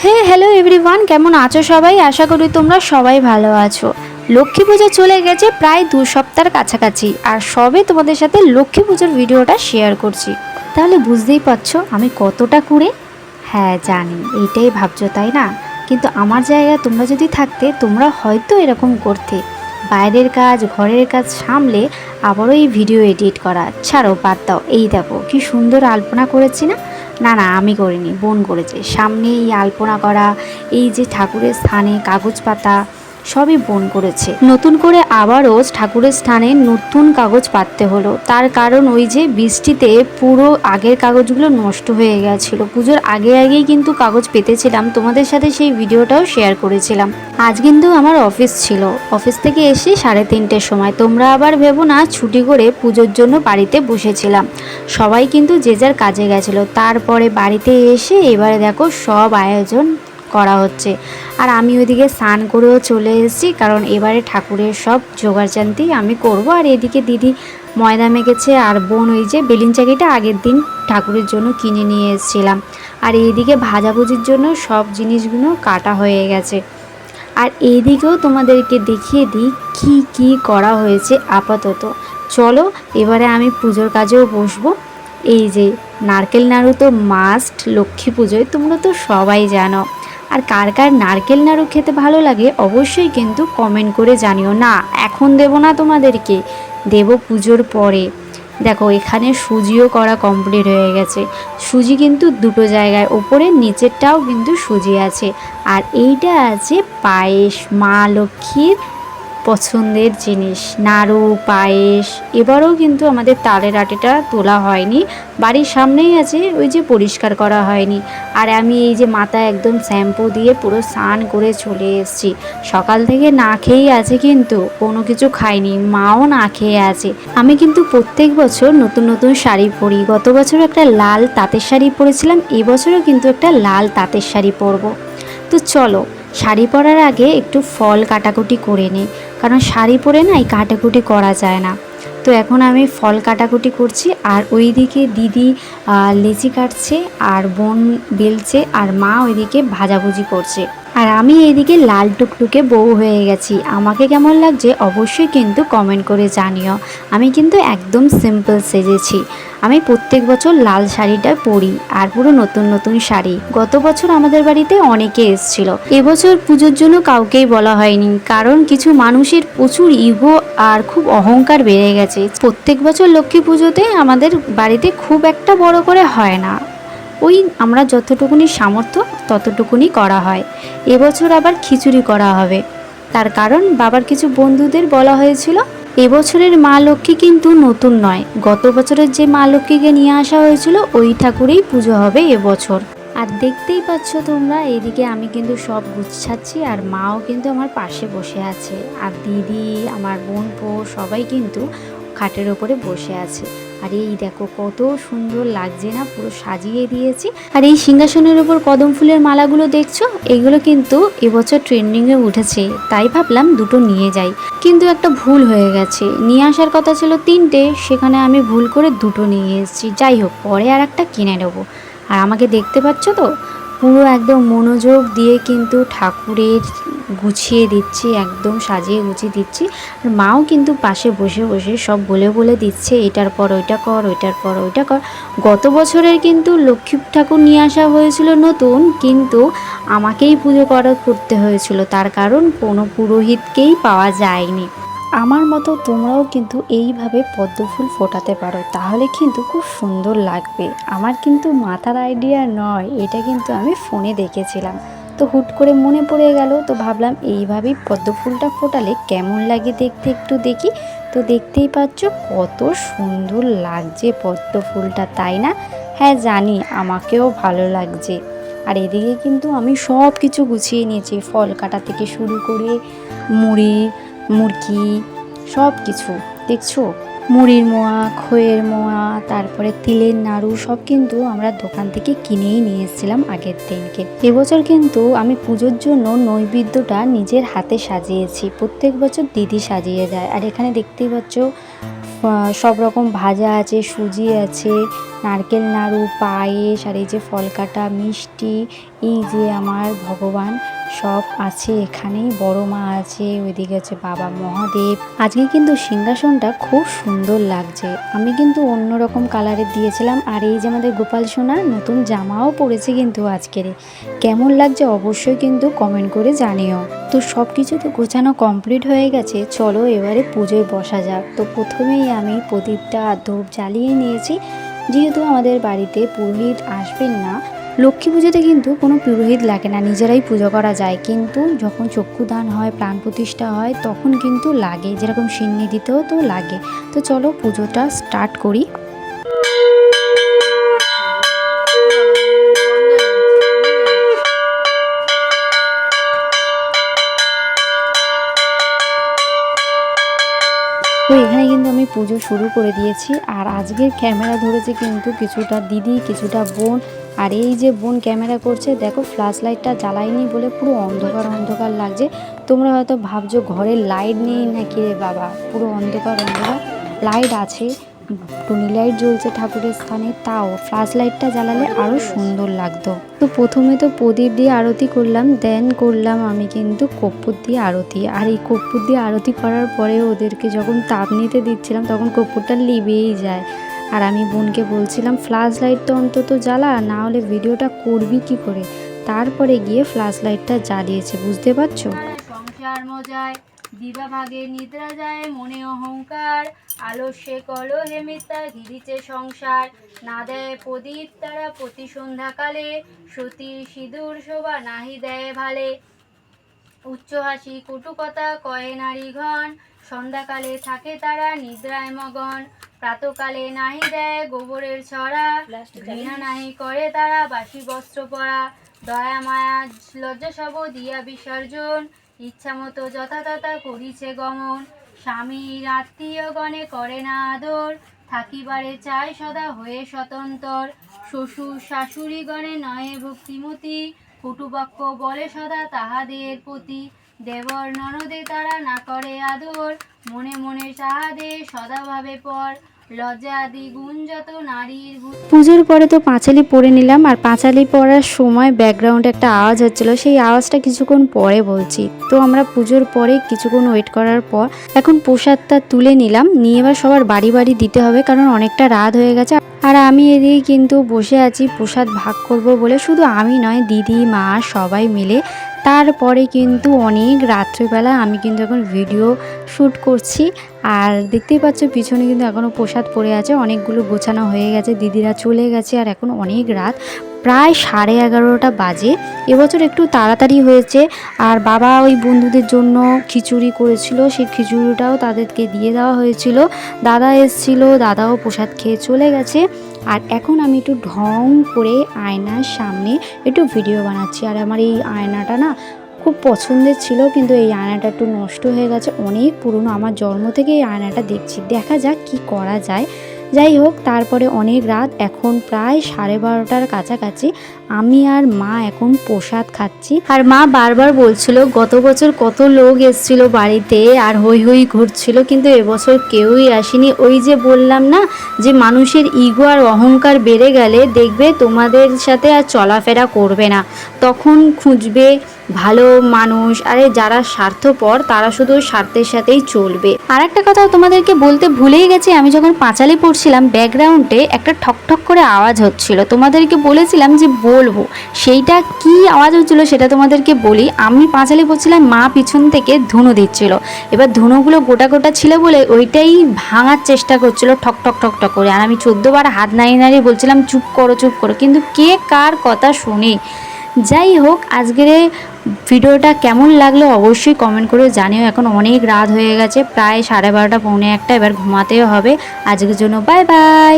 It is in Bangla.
হ্যালো এভরিওয়ান, কেমন আছো সবাই? আশা করি তোমরা সবাই ভালো আছো। লক্ষ্মী পুজো চলে গেছে প্রায় 2 সপ্তাহের কাছাকাছি, আর সবে তোমাদের সাথে লক্ষ্মী পুজোর ভিডিওটা শেয়ার করছি। তাহলে বুঝতেই পারছো আমি কতটা কুঁড়ে। হ্যাঁ জানি, এইটাই ভাবছো তাই না? কিন্তু আমার জায়গায় তোমরা যদি থাকতে তোমরা হয়তো এরকম করতে। বাইরের কাজ ঘরের কাজ সামলে আবারও এই ভিডিও এডিট করা, ছাড়ো বাদ দাও। এই দেখো কি সুন্দর আলপনা করেছি না? না না, আমি করিনি, বোন করেছে। সামনে এই আলপনা করা, এই যে ঠাকুরের স্থানে কাগজ পাতা, সবই বোন করেছে। নতুন করে আবারও ঠাকুরের স্থানে নতুন কাগজ পাততে হলো, তার কারণ ওই যে বৃষ্টিতে পুরো আগের কাগজগুলো নষ্ট হয়ে গেছিলো। পুজোর আগেই কিন্তু কাগজ পেতেছিলাম, তোমাদের সাথে সেই ভিডিওটাও শেয়ার করেছিলাম। আজ কিন্তু আমার অফিস ছিল, অফিস থেকে এসে 3:30-র সময়। তোমরা আবার ভেবো না ছুটি করে পুজোর জন্য বাড়িতে বসেছিলাম, সবাই কিন্তু যে যার কাজে গেছিলো। তারপরে বাড়িতে এসে এবারে দেখো সব আয়োজন করা হচ্ছে, আর আমি ওইদিকে স্নান করেও চলে এসেছি, কারণ এবারে ঠাকুরের সব জোগাড়জান্তি আমি করব। আর এদিকে দিদি ময়দা মেখেছে, আর বোন ওই যে বেলুন চাকিটা আগের দিন ঠাকুরের জন্য কিনে নিয়ে এসেছিলাম। আর এইদিকে ভাজাভুজির জন্য সব জিনিসগুলো কাটা হয়ে গেছে। আর এইদিকেও তোমাদেরকে দেখিয়ে দিই কি কি করা হয়েছে আপাতত। চলো এবারে আমি পুজোর কাজেও বসবো। এই যে নারকেল নাড়ু তো মাস্ট লক্ষ্মী পুজোয়, তোমরা তো সবাই জানো। আর কার কার নারকেল নাড়ু খেতে ভালো লাগে অবশ্যই কিন্তু কমেন্ট করে জানিও। না এখন দেবো না তোমাদেরকে, দেবো পুজোর পরে। দেখো এখানে সুজিও করা কমপ্লিট হয়ে গেছে। সুজি কিন্তু দুটো জায়গায়, ওপরে নিচেরটাও কিন্তু সুজি আছে। আর এইটা আছে পায়েস, মা লক্ষ্মীর পছন্দের জিনিস, নাড়ু পায়েস। এবারও কিন্তু আমাদের তালের আটিটা তোলা হয়নি, বাড়ির সামনেই আছে, ওই যে পরিষ্কার করা হয়নি। আর আমি এই যে মাথায় একদম শ্যাম্পু দিয়ে পুরো স্নান করে চলে এসেছি। সকাল থেকে না খেয়েই আছে, কিন্তু কোনো কিছু খাইনি, মাও না খেয়ে আছে। আমি কিন্তু প্রত্যেক বছর নতুন নতুন শাড়ি পরি। গত বছর একটা লাল তাঁতের শাড়ি পরেছিলাম, এবছরও কিন্তু একটা লাল তাঁতের শাড়ি পরবো। তো চলো শাড়ি পরার আগে একটু ফল কাটাকুটি করে নিই, কারণ শাড়ি পরে না এই কাটাকুটি করা যায় না। তো এখন আমি ফল কাটাকুটি করছি, আর ওইদিকে দিদি লেচি কাটছে, আর বোন বেলছে, আর মা ওইদিকে ভাজাভুজি করছে। আর আমি এইদিকে লাল টুকটুকে বউ হয়ে গেছি। আমাকে কেমন লাগছে অবশ্যই কিন্তু কমেন্ট করে জানিও। আমি কিন্তু একদম সিম্পল সেজেছি। আমি প্রত্যেক বছর লাল শাড়িটা পরি, আর পুরো নতুন নতুন শাড়ি। গত বছর আমাদের বাড়িতে অনেকে এসেছিল, এবছর পুজোর জন্য কাউকেই বলা হয়নি, কারণ কিছু মানুষের প্রচুর ইগো আর খুব অহংকার বেড়ে গেছে। প্রত্যেক বছর লক্ষ্মী পুজোতে আমাদের বাড়িতে খুব একটা বড় করে হয় না, ওই আমরা যতটুকুনি সামর্থ্য ততটুকুনি করা হয়। এবছর আবার খিচুড়ি করা হবে, তার কারণ বাবার কিছু বন্ধুদের বলা হয়েছিল। এবছরের মা লক্ষ্মী কিন্তু নতুন নয়, গত বছরের যে মা লক্ষ্মীকে নিয়ে আসা হয়েছিল ওই ঠাকুরেই পুজো হবে এবছর। আর দেখতেই পাচ্ছ তোমরা, এদিকে আমি কিন্তু সব গুছাচ্ছি, আর মাও কিন্তু আমার পাশে বসে আছে, আর দিদি আমার বোনপো সবাই কিন্তু খাটের ওপরে বসে আছে। আর এই দেখো কত সুন্দর লাগছে না, পুরো সাজিয়ে দিয়েছি। আর এই সিংহাসনের উপর কদম ফুলের মালাগুলো দেখছো, এগুলো কিন্তু এবছর ট্রেন্ডিংয়ে উঠেছে, তাই ভাবলাম দুটো নিয়ে যাই। কিন্তু একটা ভুল হয়ে গেছে, নিয়ে আসার কথা ছিল 3টে, সেখানে আমি ভুল করে দুটো নিয়ে এসেছি। যাই হোক, পরে আর একটা কিনে নেবো। আর আমাকে দেখতে পাচ্ছ তো, পুরো একদম মনোযোগ দিয়ে কিন্তু ঠাকুরের গুছিয়ে দিচ্ছি, একদম সাজিয়ে গুছিয়ে দিচ্ছি। আর মাও কিন্তু পাশে বসে বসে সব বলে বলে দিচ্ছে, এটার পর ওইটা কর, ওইটার পর ওইটা কর। গত বছরের কিন্তু লক্ষ্মী ঠাকুর নিয়ে আসা হয়েছিল নতুন, কিন্তু আমাকেই পুজো করতে হয়েছিল, তার কারণ কোনো পুরোহিতকেই পাওয়া যায়নি। আমার মতো তোমরাও কিন্তু এইভাবে পদ্ম ফুল ফোটাতে পারো, তাহলে কিন্তু খুব সুন্দর লাগবে। আমার কিন্তু মাথার আইডিয়া নয়, এটা কিন্তু আমি ফোনে দেখেছিলাম, তো হুট করে মনে পড়ে গেল, তো ভাবলাম এইভাবেই পদ্ম ফুলটা ফোটালে কেমন লাগে দেখতে, একটু দেখি। তো দেখতেই পাচ্ছ কত সুন্দর লাগছে পদ্ম ফুলটা, তাই না? হ্যাঁ জানি, আমাকেও ভালো লাগছে। আর এদিকে কিন্তু আমি সব কিছু গুছিয়ে নিয়েছি, ফল কাটা থেকে শুরু করে মুড়কি সব কিছু। দেখছো মুড়ির মোয়া, খইয়ের মোয়া, তারপরে তিলের নাড়ু সব কিন্তু আমরা দোকান থেকে কিনেই নিয়ে এসেছিলাম আগের দিনকে। এবছর কিন্তু আমি পুজোর জন্য নৈবেদ্যটা নিজের হাতে সাজিয়েছি, প্রত্যেক বছর দিদি সাজিয়ে দেয়। আর এখানে দেখতেই পাচ্ছ সব রকম ভাজা আছে, সুজি আছে, নারকেল নাড়ু, পায়েস, আর এই যে ফল কাটা, মিষ্টি, এই যে আমার ভগবান সব আছে এখানেই। বড় মা আছে, ওইদিকে আছে বাবা মহাদেব। আজকে কিন্তু সিংহাসনটা খুব সুন্দর লাগছে। আমি কিন্তু অন্যরকম কালারের দিয়েছিলাম। আর এই যে আমাদের গোপাল সোনা নতুন জামাও পরেছে কিন্তু আজকের। কেমন লাগছে অবশ্যই কিন্তু কমেন্ট করে জানিও। তো সব কিছু তো গোছানো কমপ্লিট হয়ে গেছে, চলো এবারে পুজোয় বসা যাক। তো প্রথমেই আমি প্রদীপটা ধূপ জ্বালিয়ে নিয়েছি। যেহেতু আমাদের বাড়িতে পুরোহিত আসবেন না, লক্ষ্মী পুজোতে কিন্তু কোনো পুরোহিত লাগে না, নিজেরাই পুজো করা যায়। কিন্তু যখন চক্ষুদান হয়, প্রাণ প্রতিষ্ঠা হয়, তখন কিন্তু লাগে, যেরকম সিন্নি দিতেও তো লাগে। তো চলো পুজোটা স্টার্ট করি। তো এখানে কিন্তু আমি পুজো শুরু করে দিয়েছি। আর আজকের ক্যামেরা ধরেছে কিন্তু কিছুটা দিদি, কিছুটা বোন। আর এই যে বোন ক্যামেরা করছে, দেখো ফ্ল্যাশ লাইটটা জ্বালাইনি বলে পুরো অন্ধকার অন্ধকার লাগছে। তোমরা হয়তো ভাবছো ঘরের লাইট নেই নাকি রে বাবা, পুরো অন্ধকার অন্ধকার। লাইট আছে, টুনি লাইট জ্বলছে ঠাকুরের স্থানে, তাও ফ্ল্যাশ লাইটটা জ্বালালে আরও সুন্দর লাগতো। তো প্রথমে তো প্রদীপ দিয়ে আরতি করলাম, দেন করলাম আমি কিন্তু কর্পূর দিয়ে আরতি। আর এই কর্পূর দিয়ে আরতি করার পরে ওদেরকে যখন তাপ নিতে দিচ্ছিলাম, তখন কর্পূরটা লিবেই যায়। আর আমি বোনকে বলছিলাম ফ্ল্যাশ লাইটটা অন্তত জ্বালা, না হলে ভিডিওটা করবি কি করে। তারপরে গিয়ে ফ্ল্যাশ লাইটটা জ্বালিয়েছে, বুঝতে পারছো। সংসার মজায় দিবা ভাগে নিদ্রা যায় মনে অহংকার, আলস্যে কলহে মিথ্যা ঘিরিছে সংসার, না দেয় প্রদীপ তারা প্রতি সন্ধ্যাকালে, সতীর সিঁদুর শোভা নাহি দেয় ভালে, উচ্চ হাসি কটু কথা কয়ে নারী ঘন, সন্ধ্যাকালে থাকে তারা নিদ্রায় মগন, প্রাতকালে নাহি দেয় গোবরের ছড়া, ঘৃণা নাহি করে তারা বাসি বস্ত্র পরা, দয়া মায়া লজ্জা সব দিয়া বিসর্জন, ইচ্ছা মতো যথাতথা করিছে গমন, স্বামীর আত্মীয় গণে করে না আদর, থাকিবারে চায় সদা হয়ে স্বতন্ত্র, শ্বশুর শাশুড়ি গণে নয় ভক্তিমতী, কটুবাক্য বলে সদা তাহাদের প্রতি, দেবর ননদে তারা না করে আদর, মনে মনে তাহাদের সদাভাবে পর, লজ্জা আদি গুণ যত নারীর। পুজোর পরে তো পাঁচালি পরে নিলাম। আর পাঁচালি পরার সময় ব্যাকগ্রাউন্ডে একটা আওয়াজ হচ্ছিল, সেই আওয়াজটা কিছুক্ষণ পরে বলছি। তো আমরা পুজোর পরে কিছুক্ষণ ওয়েট করার পর এখন প্রসাদটা তুলে নিলাম, নিয়ে এবার সবার বাড়ি বাড়ি দিতে হবে, কারণ অনেকটা রাত হয়ে গেছে। আর আমি এদিকে কিন্তু বসে আছি প্রসাদ ভাগ করব বলে, শুধু আমি নয়, দিদি মা সবাই মিলে। তারপরে কিন্তু অনেক রাত্রিবেলা আমি কিন্তু এখন ভিডিও শ্যুট করছি। আর দেখতেই পাচ্ছ পিছনে কিন্তু এখনও প্রসাদ পড়ে আছে, অনেকগুলো গোছানো হয়ে গেছে, দিদিরা চলে গেছে। আর এখন অনেক রাত, প্রায় 11:30 বাজে। এবছর একটু তাড়াতাড়ি হয়েছে। আর বাবা ওই বন্ধুদের জন্য খিচুড়ি করেছিল, সেই খিচুড়িটাও তাদেরকে দিয়ে দেওয়া হয়েছিল। দাদা এসেছিল, দাদাও প্রসাদ খেয়ে চলে গেছে। আর এখন আমি একটু ঢং করে আয়নার সামনে একটু ভিডিও বানাচ্ছি। আর আমার এই আয়নাটা না খুব পছন্দের ছিল, কিন্তু এই আয়নাটা একটু নষ্ট হয়ে গেছে, অনেক পুরনো। আমার জন্ম থেকে এই আয়নাটা দেখছি, দেখা যাক কি করা যায়। যাই হোক, তারপরে অনেক রাত, এখন প্রায় 12:30টার কাছাকাছি। আমি আর মা এখন প্রসাদ খাচ্ছি। আর মা বারবার বলছিল গত বছর কত লোক এসেছিল বাড়িতে আর হই হই ঘুরছিল, কিন্তু এবছর কেউই আসেনি। ওই যে বললাম না, যে মানুষের ইগো আর অহংকার বেড়ে গেলে দেখবে তোমাদের সাথে আর চলাফেরা করবে না, তখন খুঁজবে ভালো মানুষ। আরে যারা স্বার্থপর তারা শুধু স্বার্থের সাথেই চলবে। আর একটা কথা তোমাদেরকে বলতে ভুলেই গেছি, আমি যখন পাঁচালি পড়ছিলাম ব্যাকগ্রাউন্ডে একটা ঠকঠক করে আওয়াজ হচ্ছিল, তোমাদেরকে বলেছিলাম যে বলবো, সেইটা কি আওয়াজ হচ্ছিল সেটা তোমাদেরকে বলি। আমি পাঁচালি পড়ছিলাম, মা পিছন থেকে ধুনো দিচ্ছিল। এবার ধুনোগুলো গোটা গোটা ছিল বলে ওইটাই ভাঙার চেষ্টা করছিল ঠক ঠক ঠক ঠক করে। আর আমি 14 বার হাত নাড়িয়ে নাড়িয়ে বলছিলাম চুপ করো চুপ করো, কিন্তু কে কার কথা শুনে। যাই হোক, আজকের ভিডিওটা কেমন লাগলো অবশ্যই কমেন্ট করে জানিও। এখন অনেক রাত হয়ে গেছে, প্রায় 12:30 পৌনে 1, এবার ঘুমাতেও হবে। আজকের জন্য বাই বাই।